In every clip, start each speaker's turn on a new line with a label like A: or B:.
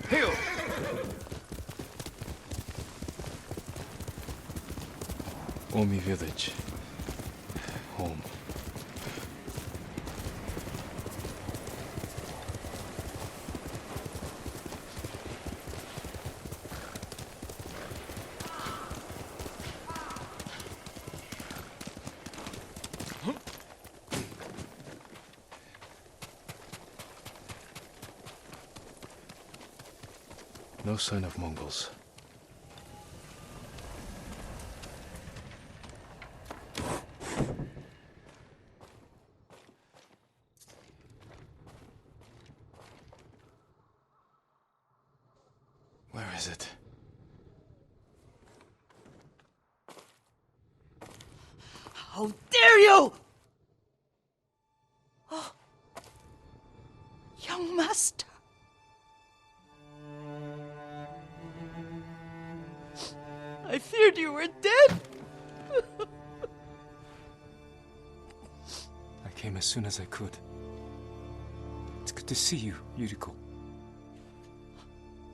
A: Heal! Omi Village. Home. No sign of Mongols. Where is it?
B: How dare you! Oh, young master. I feared you were dead.
A: I came as soon as I could. It's good to see you, Yuriko.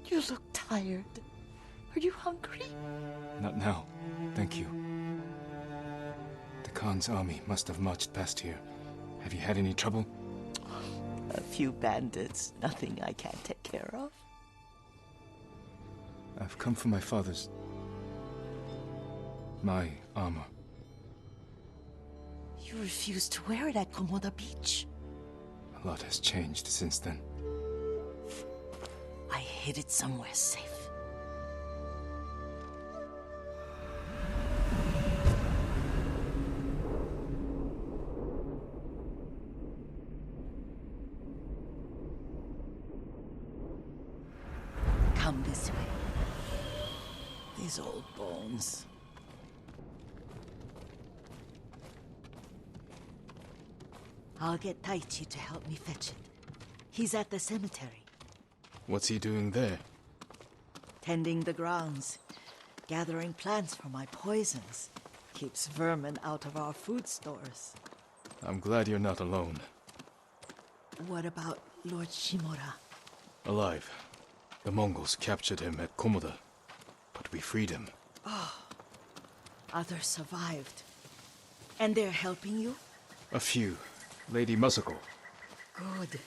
B: You look tired. Are you hungry?
A: Not now, thank you. The Khan's army must have marched past here. Have you had any trouble?
B: A few bandits. Nothing I can't take care of.
A: I've come for my father's... my armor.
B: You refused to wear it at Komoda Beach.
A: A lot has changed since then.
B: I hid it somewhere safe. Come this way. These old bones. I'll get Taichi to help me fetch it. He's at the cemetery.
A: What's he doing there?
B: Tending the grounds. Gathering plants for my poisons. Keeps vermin out of our food stores.
A: I'm glad you're not alone.
B: What about Lord Shimura?
A: Alive. The Mongols captured him at Komoda, but we freed him.
B: Others survived. And they're helping you?
A: A few. Lady Masako.
B: Good.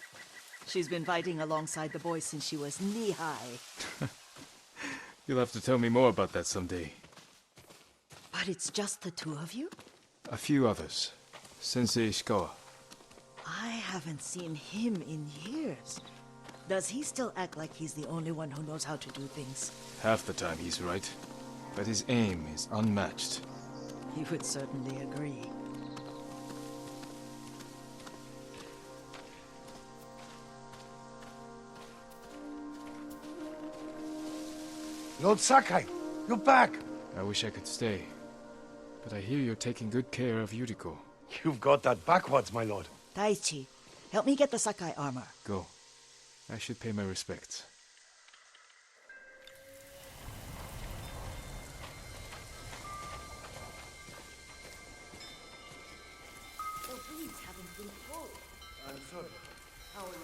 B: She's been fighting alongside the boys since she was knee-high.
A: You'll have to tell me more about that someday.
B: But it's just the two of you?
A: A few others. Sensei Ishikawa.
B: I haven't seen him in years. Does he still act like he's the only one who knows how to do things?
A: Half the time he's right, but his aim is unmatched.
B: He would certainly agree.
C: Lord Sakai, you're back.
A: I wish I could stay, but I hear you're taking good care of Yuriko.
C: You've got that backwards, my lord.
B: Taichi, help me get the Sakai armor.
A: Go. I should pay my respects.
B: The weeds haven't been pulled.
C: I'm sorry.
B: Our Lord.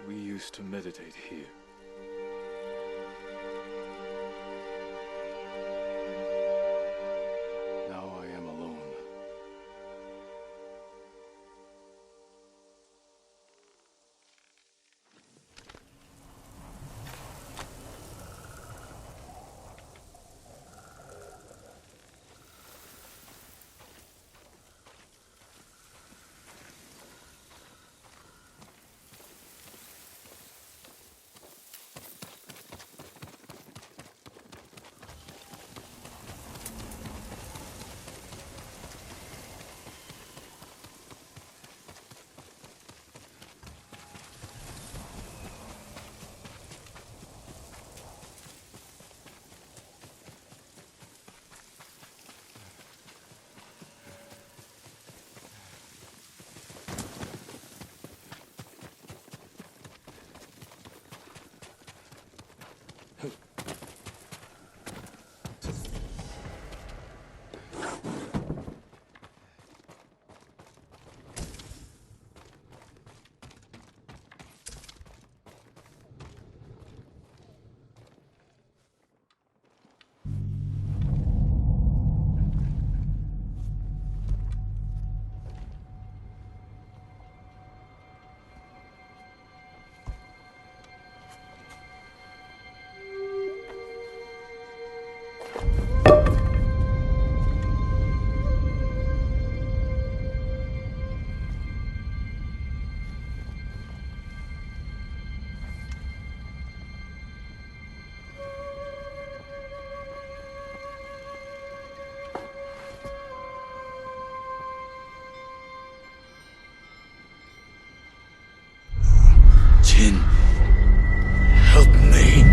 A: We used to meditate here. Now I am alone.
C: Jin, help me.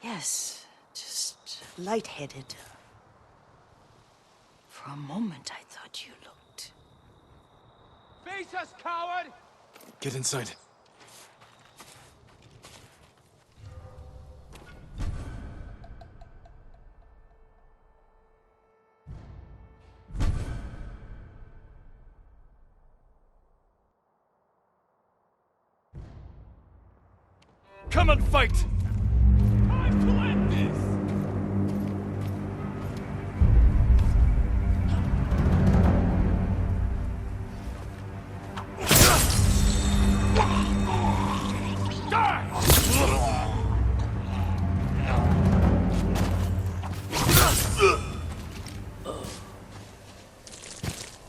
B: Yes, just lightheaded. For a moment, I thought you looked...
D: Face us, coward!
A: Get inside. Come and fight!
D: Time to end this!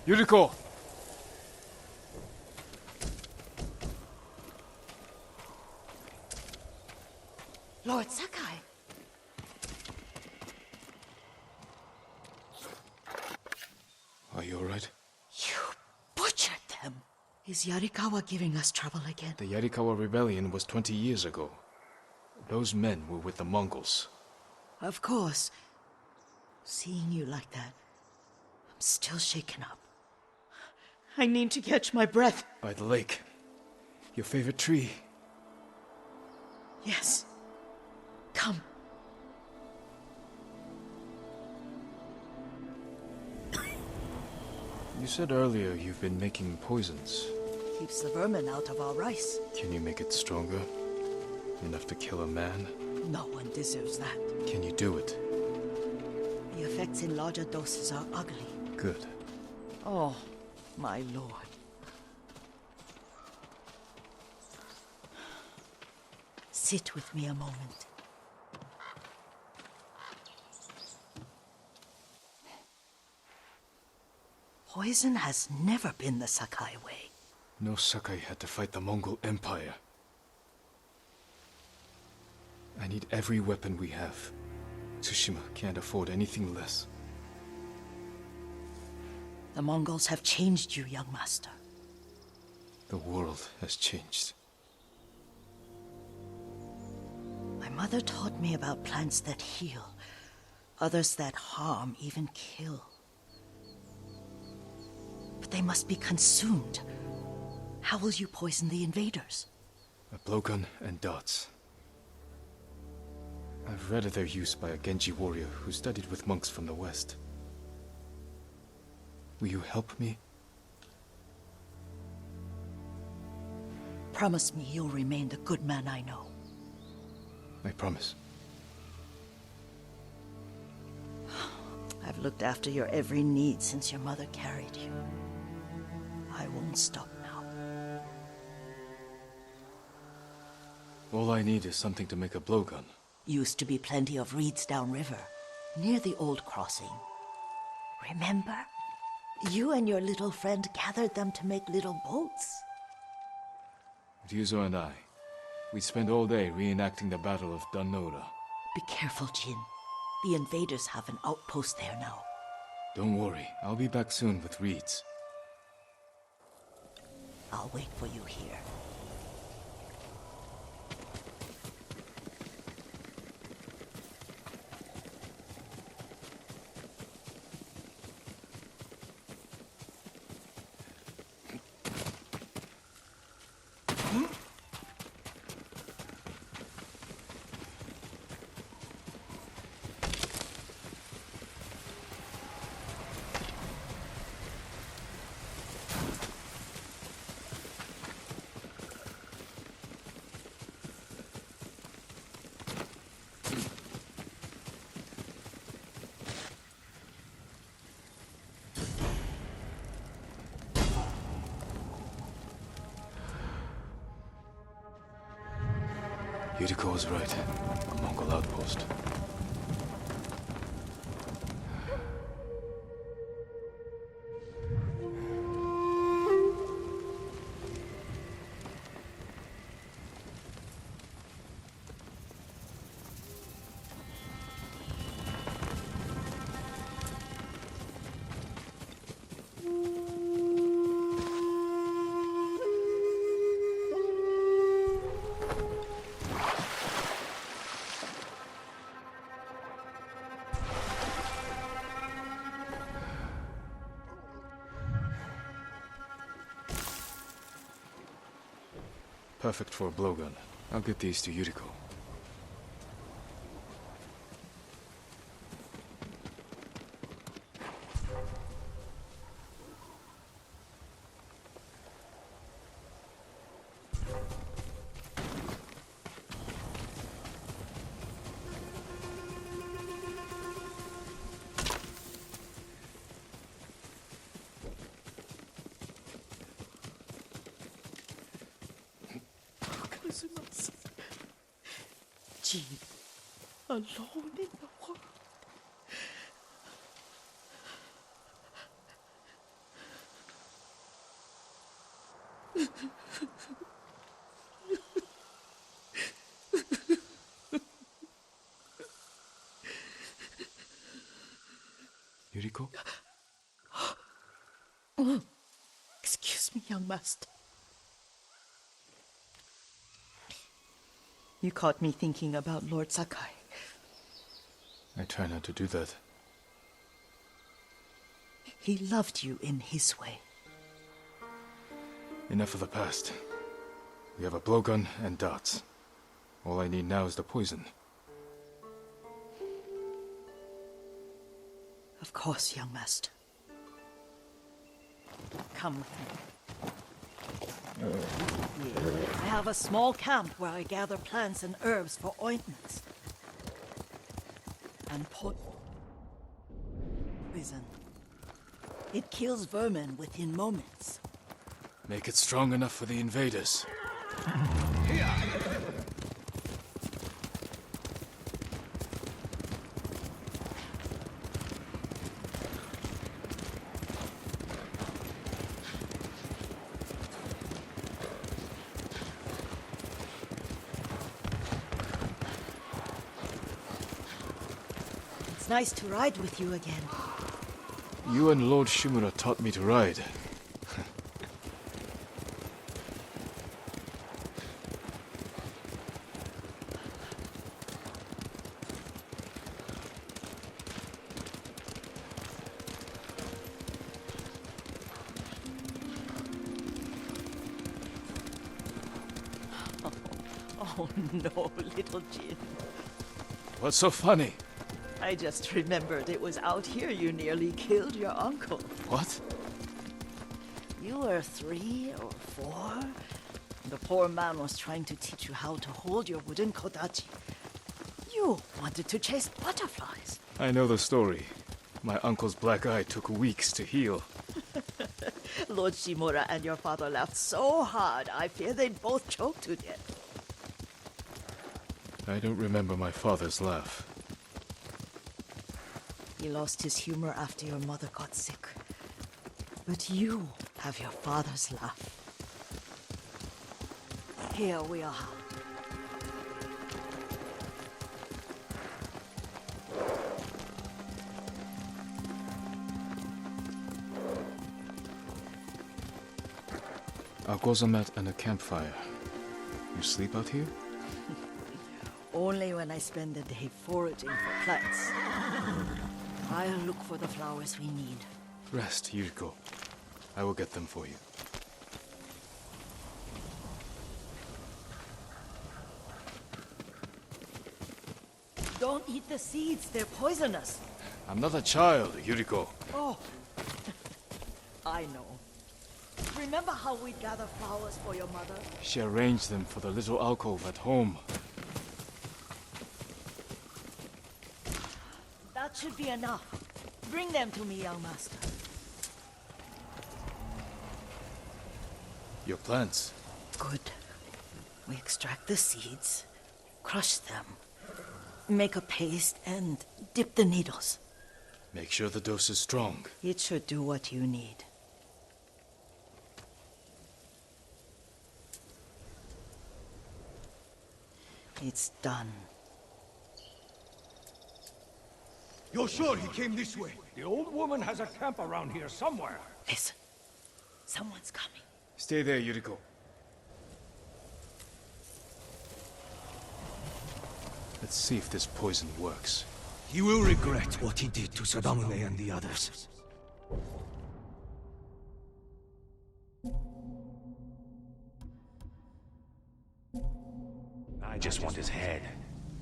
A: Yuriko!
B: Lord Sakai!
A: Are you alright?
B: You butchered them! Is Yarikawa giving us trouble again?
A: The Yarikawa rebellion was 20 years ago. Those men were with the Mongols.
B: Of course. Seeing you like that, I'm still shaken up. I need to catch my breath.
A: By the lake. Your favorite tree.
B: Yes. Come.
A: You said earlier you've been making poisons.
B: Keeps the vermin out of our rice.
A: Can you make it stronger? Enough to kill a man?
B: No one deserves that.
A: Can you do it?
B: The effects in larger doses are ugly.
A: Good.
B: Oh, my lord. Sit with me a moment. Poison has never been the Sakai way.
A: No Sakai had to fight the Mongol Empire. I need every weapon we have. Tsushima can't afford anything less.
B: The Mongols have changed you, young master.
A: The world has changed.
B: My mother taught me about plants that heal, others that harm, even kill. But they must be consumed. How will you poison the invaders?
A: A blowgun and darts. I've read of their use by a Genji warrior who studied with monks from the west. Will you help me?
B: Promise me you'll remain the good man I know.
A: I promise.
B: I've looked after your every need since your mother carried you. I won't stop now.
A: All I need is something to make a blowgun.
B: Used to be plenty of reeds downriver, near the old crossing. Remember? You and your little friend gathered them to make little boats.
A: Ryuzo and I, we spent all day reenacting the Battle of Danora.
B: Be careful, Jin. The invaders have an outpost there now.
A: Don't worry, I'll be back soon with reeds.
B: I'll wait for you here.
A: Yuriko was right. A Mongol outpost. Perfect for a blowgun. I'll get these to Yuriko.
B: Jin, alone in the world.
A: Yuriko?
B: Excuse me, young master. You caught me thinking about Lord Sakai.
A: I try not to do that.
B: He loved you in his way.
A: Enough of the past. We have a blowgun and darts. All I need now is the poison.
B: Of course, young master. Come with me. I have a small camp where I gather plants and herbs for ointments. And poison. It kills vermin within moments.
A: Make it strong enough for the invaders.
B: It's nice to ride with you again.
A: You and Lord Shimura taught me to ride.
B: Oh no, little Jin.
A: What's so funny?
B: I just remembered it was out here you nearly killed your uncle.
A: What?
B: You were 3 or 4. The poor man was trying to teach you how to hold your wooden kodachi. You wanted to chase butterflies.
A: I know the story. My uncle's black eye took weeks to heal.
B: Lord Shimura and your father laughed so hard, I fear they'd both choke to death.
A: I don't remember my father's laugh.
B: He lost his humor after your mother got sick. But you have your father's laugh. Here we are.
A: A gozamat and a campfire. You sleep out here?
B: Only when I spend the day foraging for plants. I'll look for the flowers we need.
A: Rest, Yuriko. I will get them for you.
B: Don't eat the seeds, they're poisonous.
A: I'm not a child, Yuriko.
B: Oh, I know. Remember how we'd gather flowers for your mother?
A: She arranged them for the little alcove at home.
B: That should be enough. Bring them to me, young master.
A: Your plants.
B: Good. We extract the seeds, crush them, make a paste, and dip the needles.
A: Make sure the dose is strong.
B: It should do what you need. It's done.
D: You're sure he came this way? The old woman has a camp around here somewhere.
B: Listen. Someone's coming.
A: Stay there, Yuriko. Let's see if this poison works.
C: He will regret what he did to Sadamune and the others.
E: I just want his head,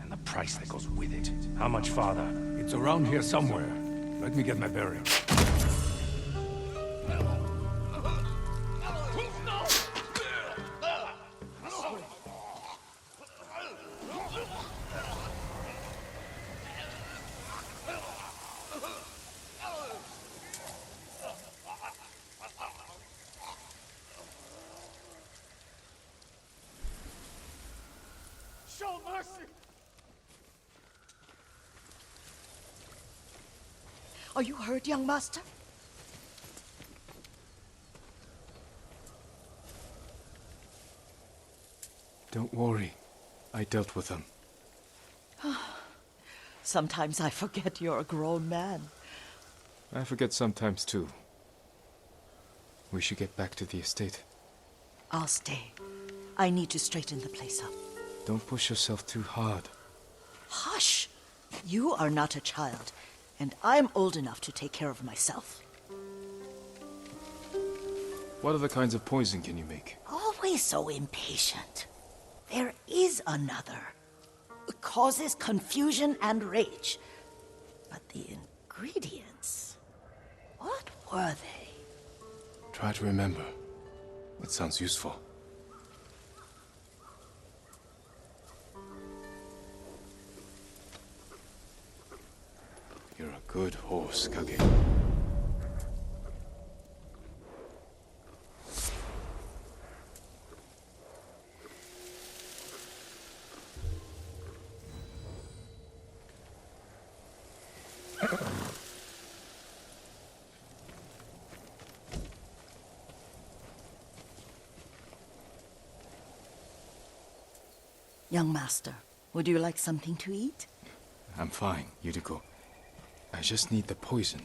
E: and the price that goes with it. How much farther?
D: It's around here somewhere. Let me get my bearings. Show mercy!
B: Are you hurt, young master?
A: Don't worry. I dealt with them.
B: Sometimes I forget you're a grown man.
A: I forget sometimes too. We should get back to the estate.
B: I'll stay. I need to straighten the place up.
A: Don't push yourself too hard.
B: Hush! You are not a child, and I'm old enough to take care of myself.
A: What other kinds of poison can you make?
B: Always so impatient. There is another. It causes confusion and rage. But the ingredients... what were they?
A: Try to remember. It sounds useful. You're a good horse, Kage.
B: Young master, would you like something to eat?
A: I'm fine, Yuriko. I just need the poison.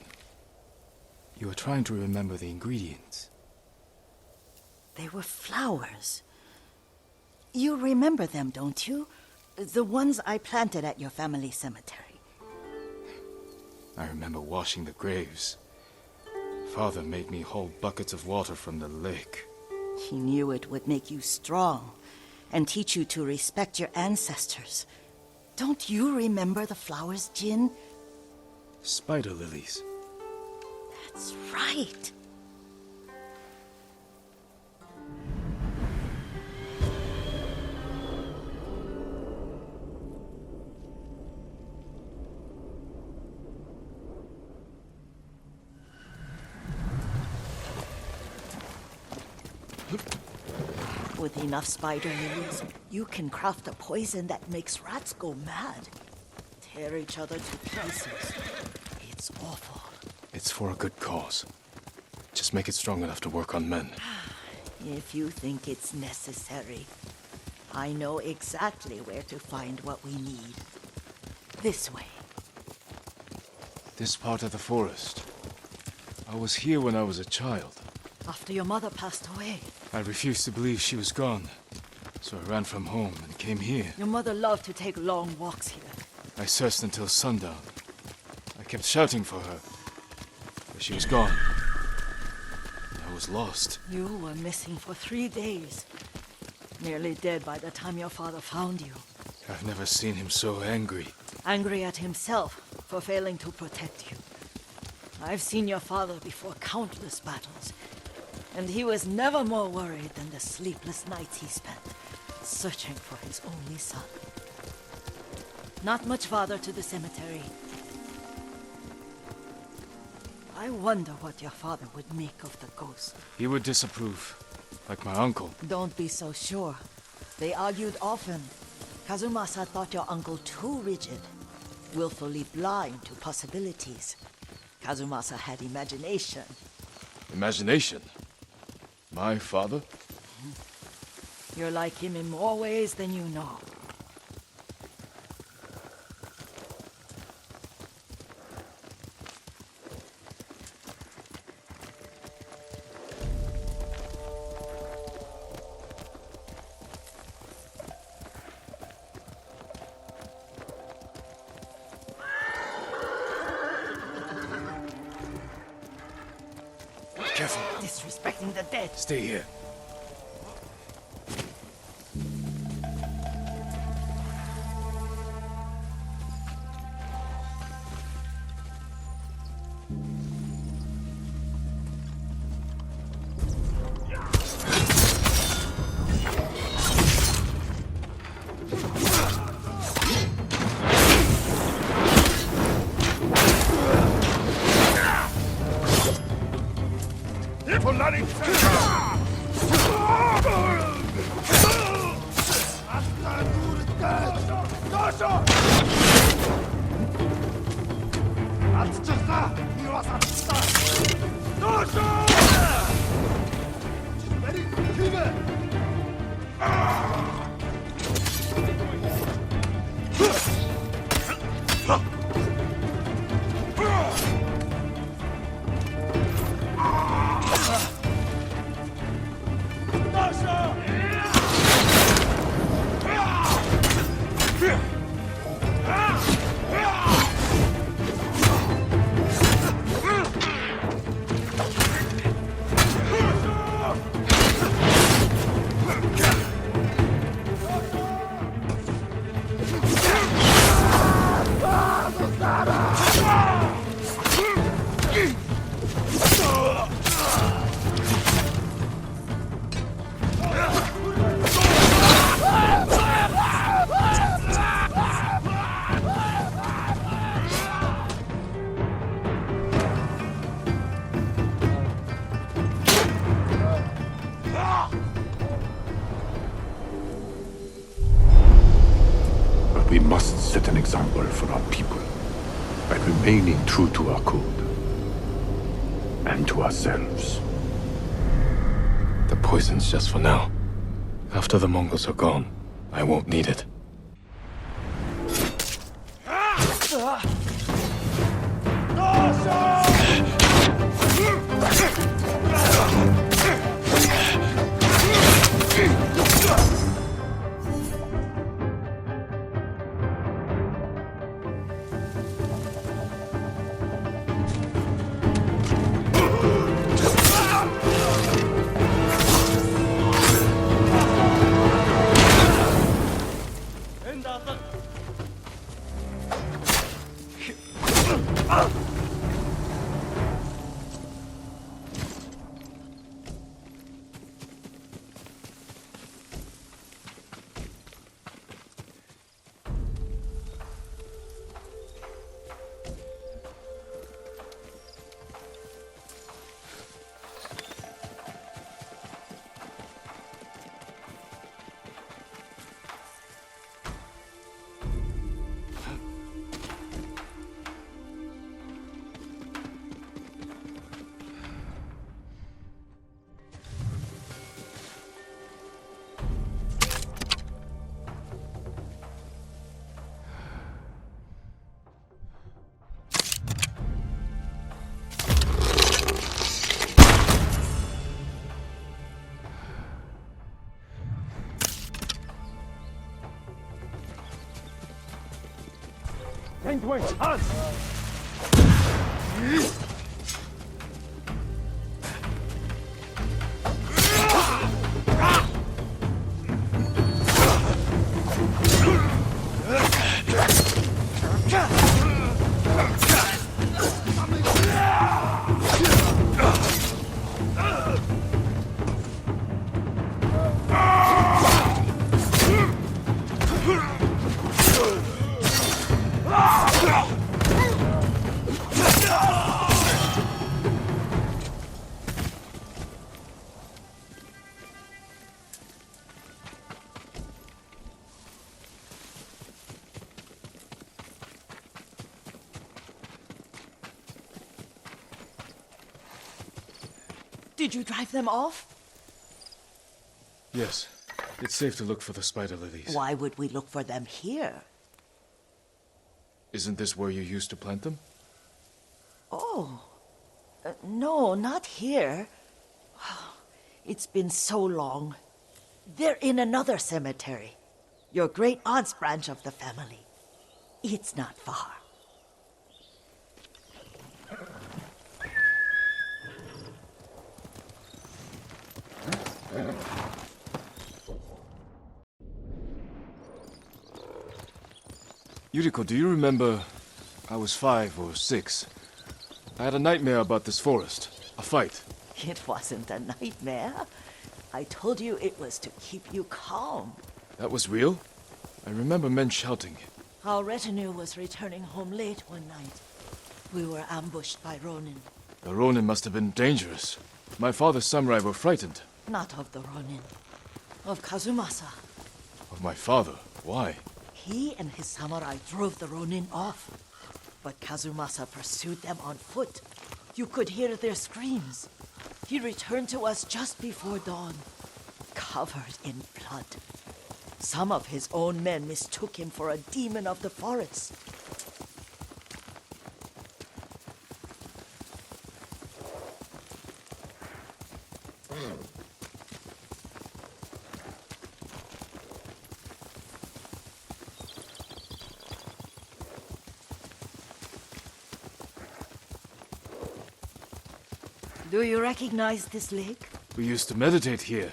A: You are trying to remember the ingredients.
B: They were flowers. You remember them, don't you? The ones I planted at your family cemetery.
A: I remember washing the graves. Father made me haul buckets of water from the lake.
B: He knew it would make you strong and teach you to respect your ancestors. Don't you remember the flowers, Jin?
A: Spider lilies.
B: That's right. With enough spider lilies, you can craft a poison that makes rats go mad. Tear each other to pieces. It's awful.
A: It's for a good cause. Just make it strong enough to work on men.
B: If you think it's necessary, I know exactly where to find what we need. This way.
A: This part of the forest. I was here when I was a child.
B: After your mother passed away.
A: I refused to believe she was gone. So I ran from home and came here.
B: Your mother loved to take long walks here.
A: I searched until sundown. I kept shouting for her. But she was gone. I was lost.
B: You were missing for 3 days. Nearly dead by the time your father found you.
A: I've never seen him so angry.
B: Angry at himself for failing to protect you. I've seen your father before countless battles. And he was never more worried than the sleepless nights he spent searching for his only son. Not much farther to the cemetery. I wonder what your father would make of the ghost.
A: He would disapprove, like my uncle.
B: Don't be so sure. They argued often. Kazumasa thought your uncle too rigid, willfully blind to possibilities. Kazumasa had imagination.
A: Imagination? My father?
B: You're like him in more ways than you know.
A: Careful.
B: Disrespecting the dead.
A: Stay here.
F: We must set an example for our people by remaining true to our code and to ourselves.
A: The poison's just for now. After the Mongols are gone, I won't need it.
B: Did you drive them off?
A: Yes. It's safe to look for the spider lilies.
B: Why would we look for them here?
A: Isn't this where you used to plant them?
B: Oh. No, not here. It's been so long. They're in another cemetery. Your great aunt's branch of the family. It's not far.
A: Yuriko, do you remember? I was 5 or 6. I had a nightmare about this forest. A fight.
B: It wasn't a nightmare. I told you it was to keep you calm.
A: That was real? I remember men shouting.
B: Our retinue was returning home late one night. We were ambushed by Ronin.
A: The Ronin must have been dangerous. My father's samurai were frightened.
B: Not of the Ronin. Of Kazumasa.
A: Of my father? Why?
B: He and his samurai drove the Ronin off. But Kazumasa pursued them on foot. You could hear their screams. He returned to us just before dawn, covered in blood. Some of his own men mistook him for a demon of the forest. Do you recognize this lake?
A: We used to meditate here.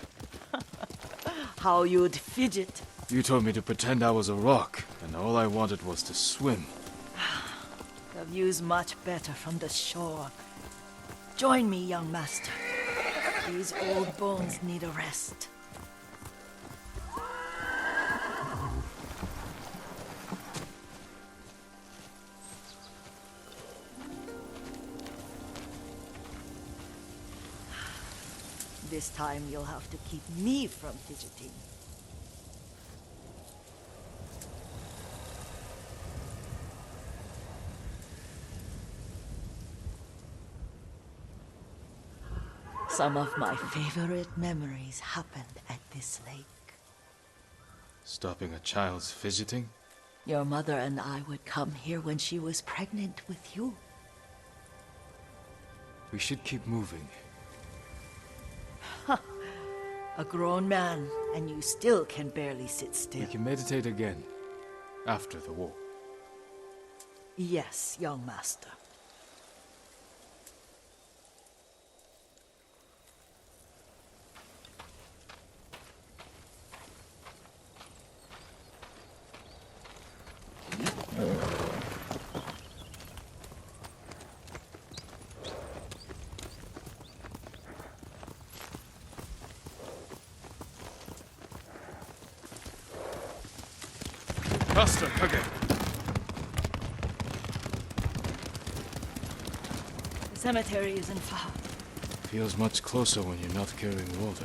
B: How you'd fidget.
A: You told me to pretend I was a rock, and all I wanted was to swim.
B: The view's much better from the shore. Join me, young master. These old bones need a rest. This time you'll have to keep me from fidgeting. Some of my favorite memories happened at this lake.
A: Stopping a child's fidgeting?
B: Your mother and I would come here when she was pregnant with you.
A: We should keep moving.
B: A grown man, and you still can barely sit still.
A: We can meditate again. After the war.
B: Yes, young master.
A: Faster, Kage.
B: The cemetery isn't far.
A: Feels much closer when you're not carrying water.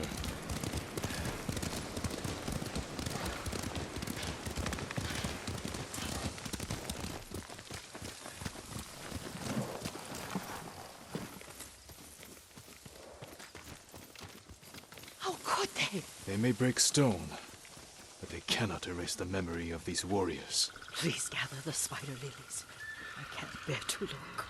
B: How could they?
A: They may break stone, but they cannot erase the memory of these warriors.
B: Please gather the spider lilies. I can't bear to look.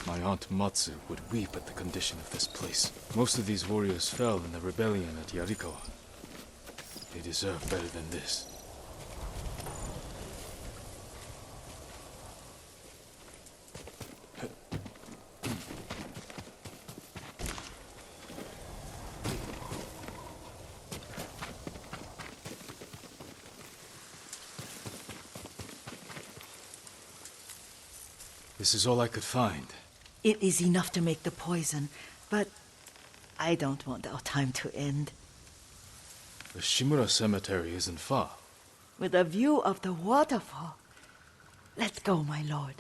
A: My aunt Matsu would weep at the condition of this place. Most of these warriors fell in the rebellion at Yuriko. They deserve better than this. This is all I could find.
B: It is enough to make the poison, but I don't want our time to end.
A: The Shimura Cemetery isn't far.
B: With a view of the waterfall. Let's go, my lord.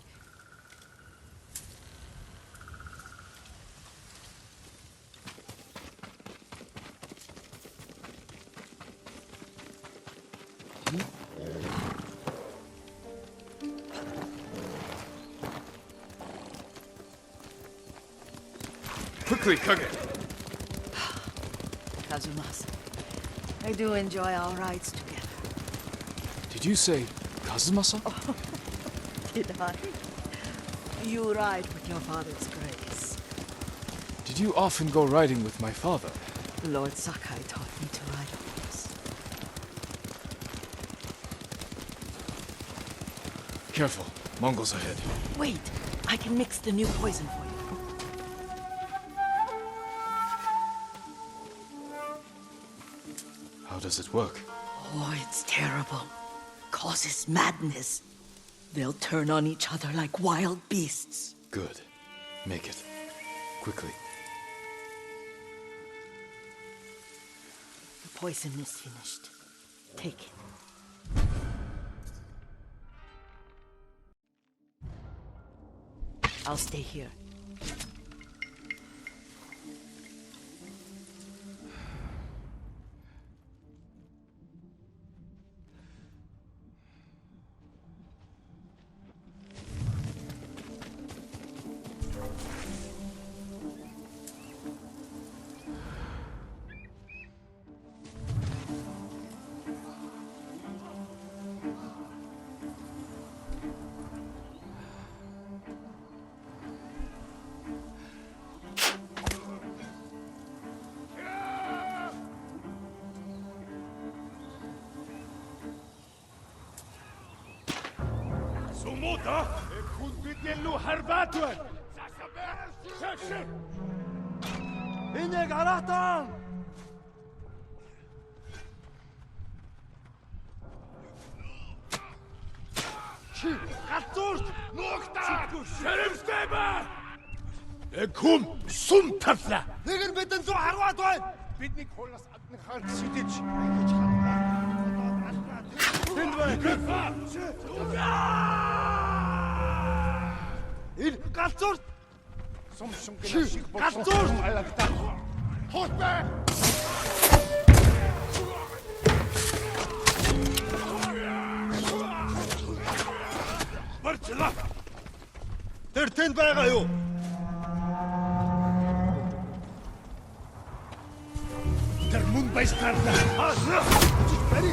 A: Quickly, Kage!
B: Kazumasa, I do enjoy our rides together.
A: Did you say Kazumasa?
B: Did I? You ride with your father's grace.
A: Did you often go riding with my father?
B: Lord Sakai taught me to ride a horse.
A: Careful, Mongols ahead.
B: Wait, I can mix the new poison for you.
A: How does it work?
B: Oh, it's terrible. Causes madness. They'll turn on each other like wild beasts.
A: Good. Make it. Quickly.
B: The poison is finished. Take it. I'll stay here.
D: Sumuta! Kunbitellu harbatuan! Inek aratan! Gatturst! Nokta! Шеремстeba! Ekun сум тарлаа. Нэг нь бидэн зүү харваад байна. Бидний хулаас адны хаан сэтэж ингэж хандаа. Тэнд байна. Энэ галзуурт сум гэнэ шиг галзуурт алагтаа. Хоот бай. Барчлаа. Тэр тэнд байгаа юу? Тэр мөн байстаарлаа. Аасаа. Бари.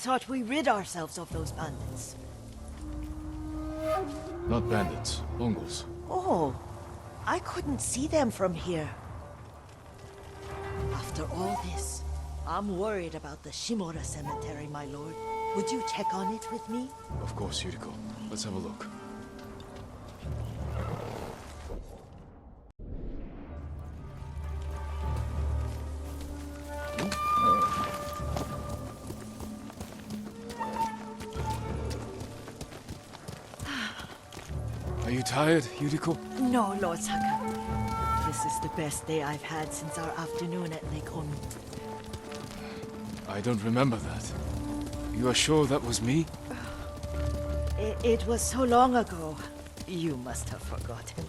B: thought we rid ourselves of those bandits.
A: Not bandits, Mongols.
B: Oh, I couldn't see them from here. After all this, I'm worried about the Shimura cemetery, my lord. Would you check on it with me?
A: Of course, Yuriko. Let's have a look. Are you tired, Yuriko?
B: No, Lord Sakai. This is the best day I've had since our afternoon at Lake Omi.
A: I don't remember that. You are sure that was me?
B: It was so long ago. You must have forgotten.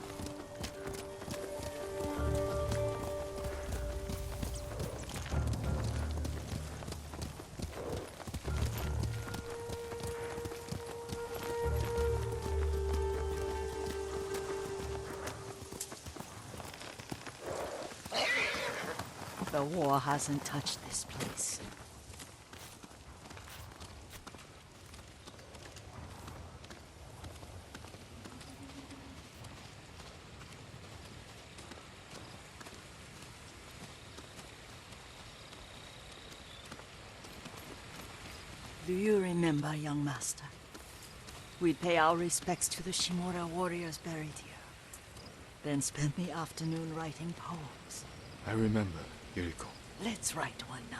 B: The war hasn't touched this place. Do you remember, young master? We'd pay our respects to the Shimura warriors buried here. Then spend the afternoon writing poems.
A: I remember, Yuriko.
B: Let's write one now.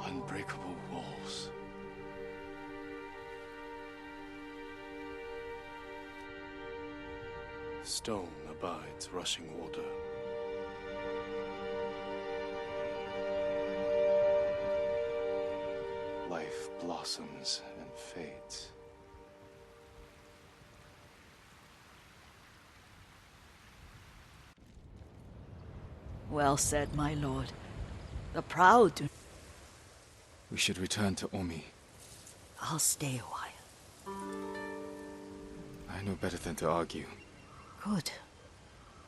A: Unbreakable walls. Stone abides rushing water. Life blossoms and fades.
B: Well said, my lord. The proud do...
A: We should return to Omi.
B: I'll stay a while.
A: I know better than to argue.
B: Good.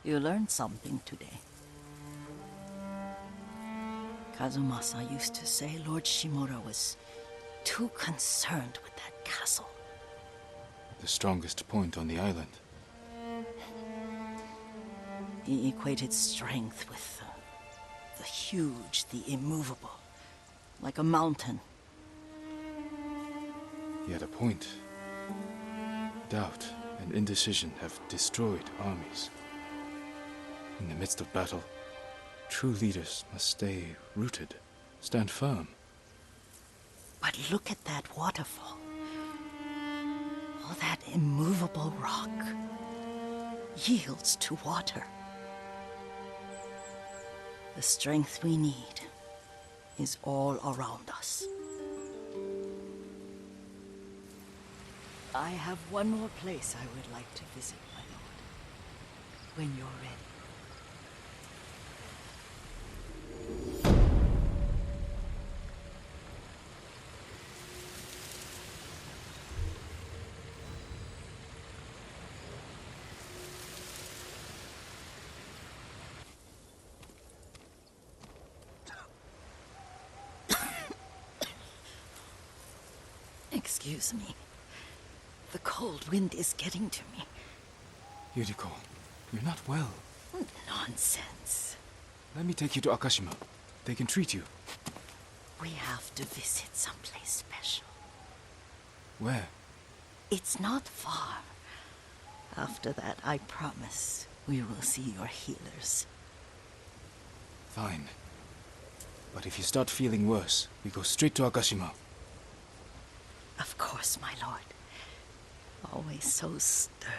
B: You learned something today. Kazumasa used to say Lord Shimura was too concerned with that castle.
A: The strongest point on the island.
B: He equated strength with the huge, the immovable. Like a mountain.
A: He had a point. Doubt and indecision have destroyed armies. In the midst of battle, true leaders must stay rooted, stand firm.
B: But look at that waterfall. All that immovable rock yields to water. The strength we need is all around us. I have one more place I would like to visit, my lord. When you're ready. Excuse me. The cold wind is getting to me.
A: Yuriko, you're not well.
B: Nonsense.
A: Let me take you to Akashima. They can treat you.
B: We have to visit someplace special.
A: Where?
B: It's not far. After that, I promise we will see your healers.
A: Fine. But if you start feeling worse, we go straight to Akashima.
B: Of course, my lord. Always so stern.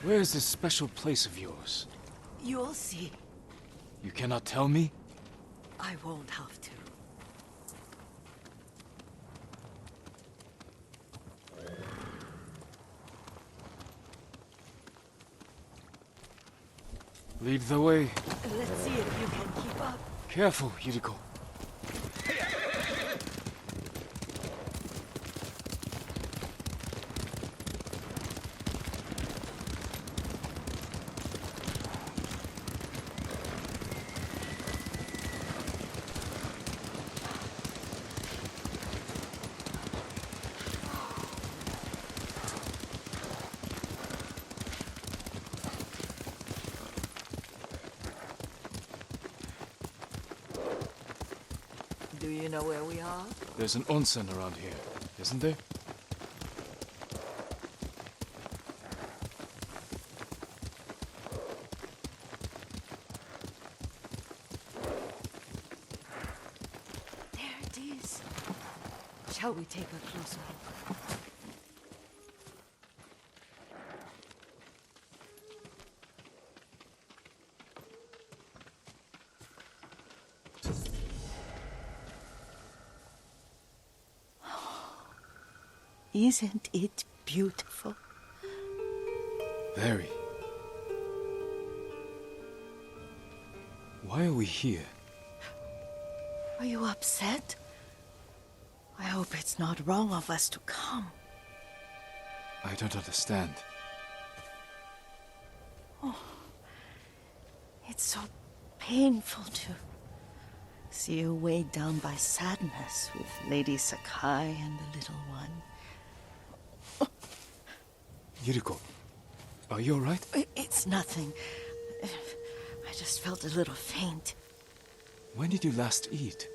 A: Where is this special place of yours?
B: You'll see.
A: You cannot tell me?
B: I won't have to.
A: Lead the way.
B: Let's see if you can keep up.
A: Careful, Yuriko.
B: Do you know where we are?
A: There's an onsen around here, isn't there?
B: There it is. Shall we take a closer look? Isn't it beautiful?
A: Very. Why are we here?
B: Are you upset? I hope it's not wrong of us to come.
A: I don't understand.
B: It's so painful to see you weighed down by sadness with Lady Sakai and the little one.
A: Yuriko, are you alright?
B: It's nothing. I just felt a little faint.
A: When did you last eat?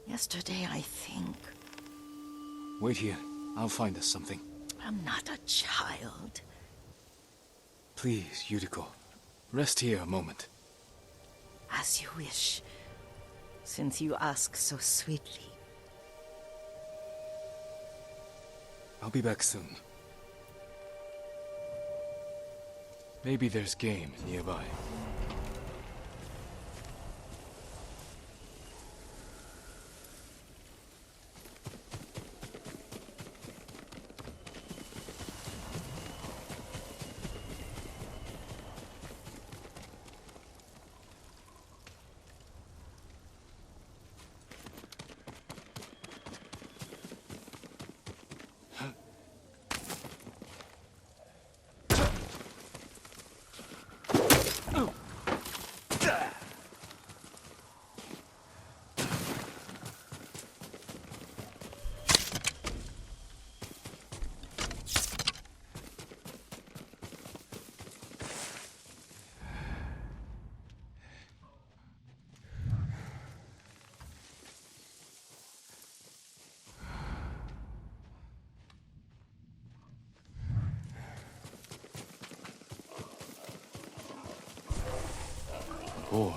B: Yesterday, I think.
A: Wait here. I'll find us something.
B: I'm not a child.
A: Please, Yuriko. Rest here a moment.
B: As you wish, since you ask so sweetly.
A: I'll be back soon. Maybe there's game nearby. Or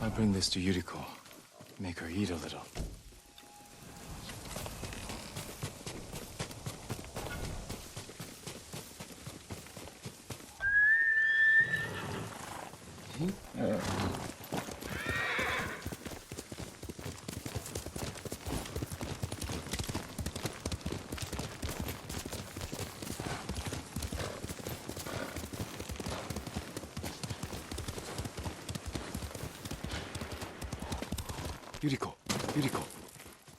A: I'll bring this to Yuriko. Make her eat a little. Yuriko! Yuriko!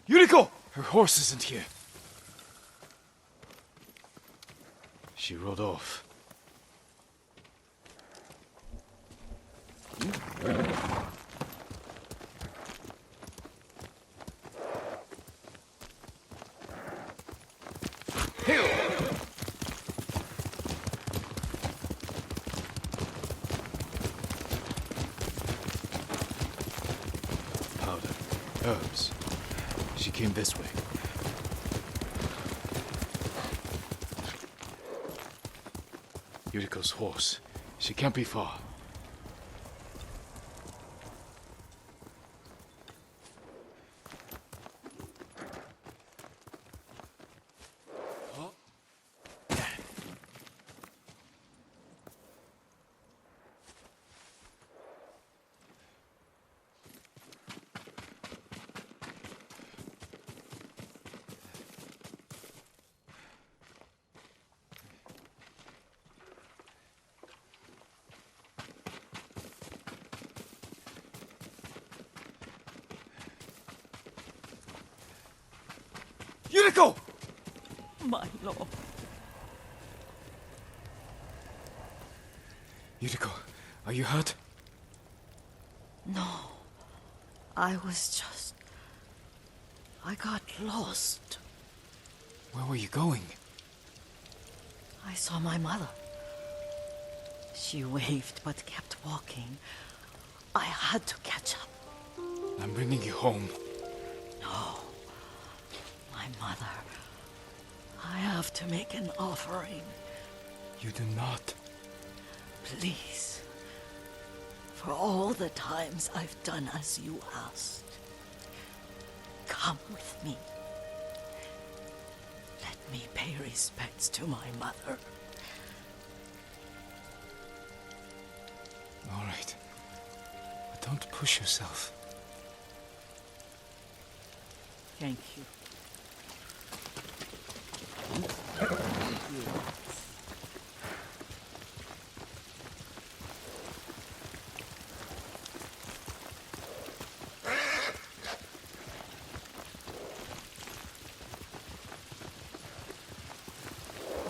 A: Yuriko! Her horse isn't here. She rode off. Powder, herbs. She came this way. Yuriko's horse. She can't be far.
D: Yuriko!
B: My lord.
A: Yuriko, are you hurt?
B: No. I got lost.
A: Where were you going?
B: I saw my mother. She waved but kept walking. I had to catch up.
A: I'm bringing you home.
B: No. My mother. I have to make an offering.
A: You do not.
B: Please. For all the times I've done as you asked. Come with me. Let me pay respects to my mother.
A: All right. But don't push yourself.
B: Thank you.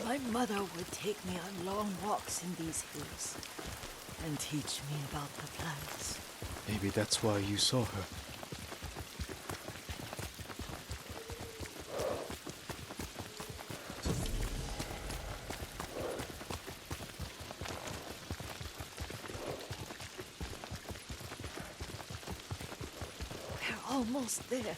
B: My mother would take me on long walks in these hills and teach me about the plants.
A: Maybe that's why you saw her.
B: We're almost there.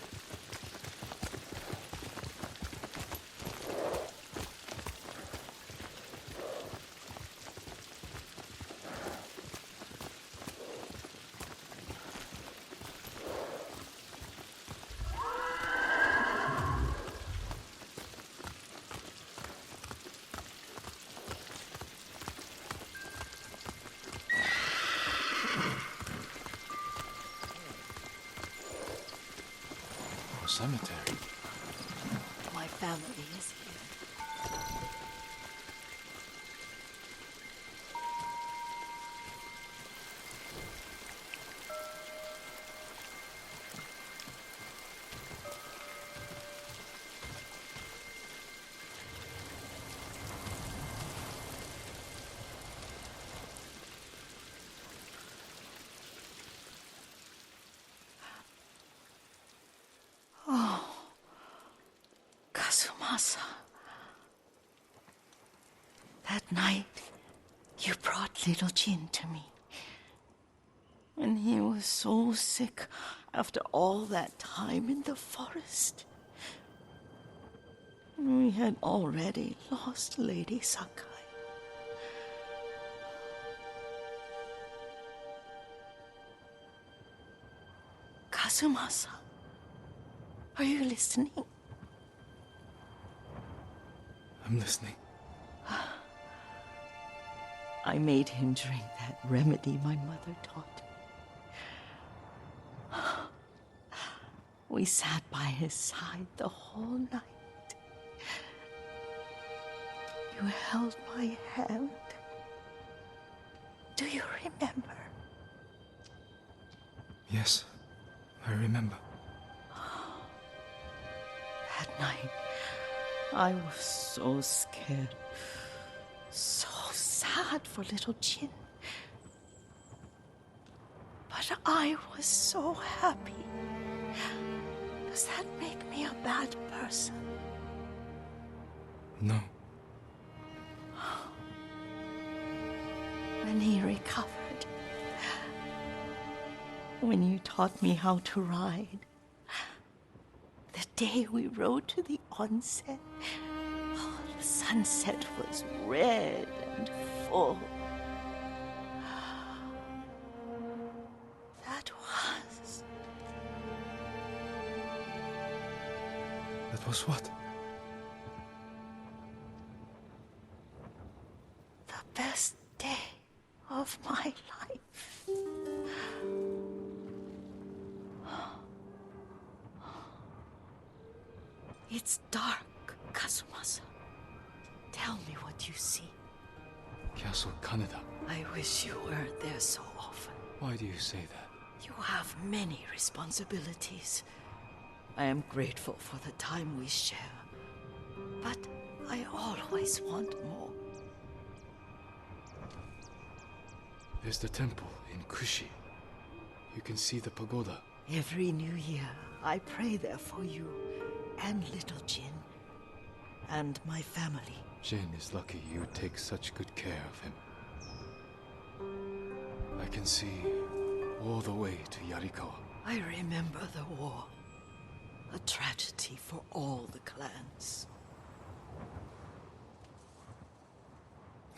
A: Cemetery.
B: My family is here. Kazumasa. That night, you brought little Jin to me. And he was so sick after all that time in the forest. We had already lost Lady Sakai. Kazumasa, are you listening?
A: I'm listening.
B: I made him drink that remedy my mother taught me. We sat by his side the whole night. You held my hand. Do you remember?
A: Yes, I remember.
B: That night, I was so scared. So sad for little Jin. But I was so happy. Does that make me a bad person?
A: No.
B: When he recovered, when you taught me how to ride, the day we rode to the onset, the sunset was red and full.
A: That was what?
B: The best day of my life. It's dark, Kazumasa. Tell me what you see.
A: Castle Kaneda.
B: I wish you weren't there so often.
A: Why do you say that?
B: You have many responsibilities. I am grateful for the time we share, but I always want more.
A: There's the temple in Kushi. You can see the pagoda.
B: Every new year, I pray there for you and little Jin and my family.
A: Jin is lucky you take such good care of him. I can see all the way to Yarikawa.
B: I remember the war. A tragedy for all the clans.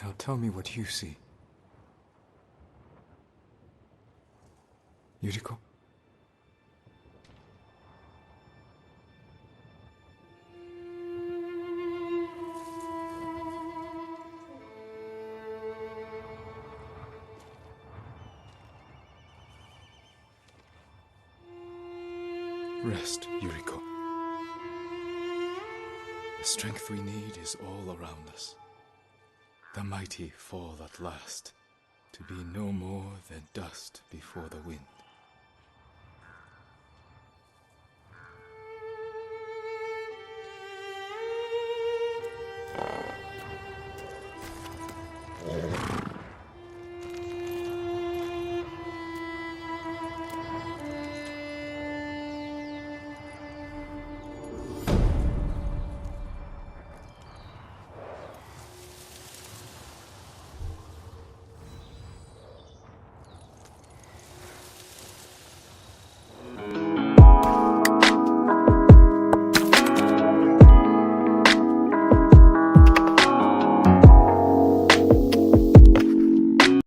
A: Now tell me what you see. Yuriko? Rest, Yuriko. The strength we need is all around us. The mighty fall at last, to be no more than dust before the wind.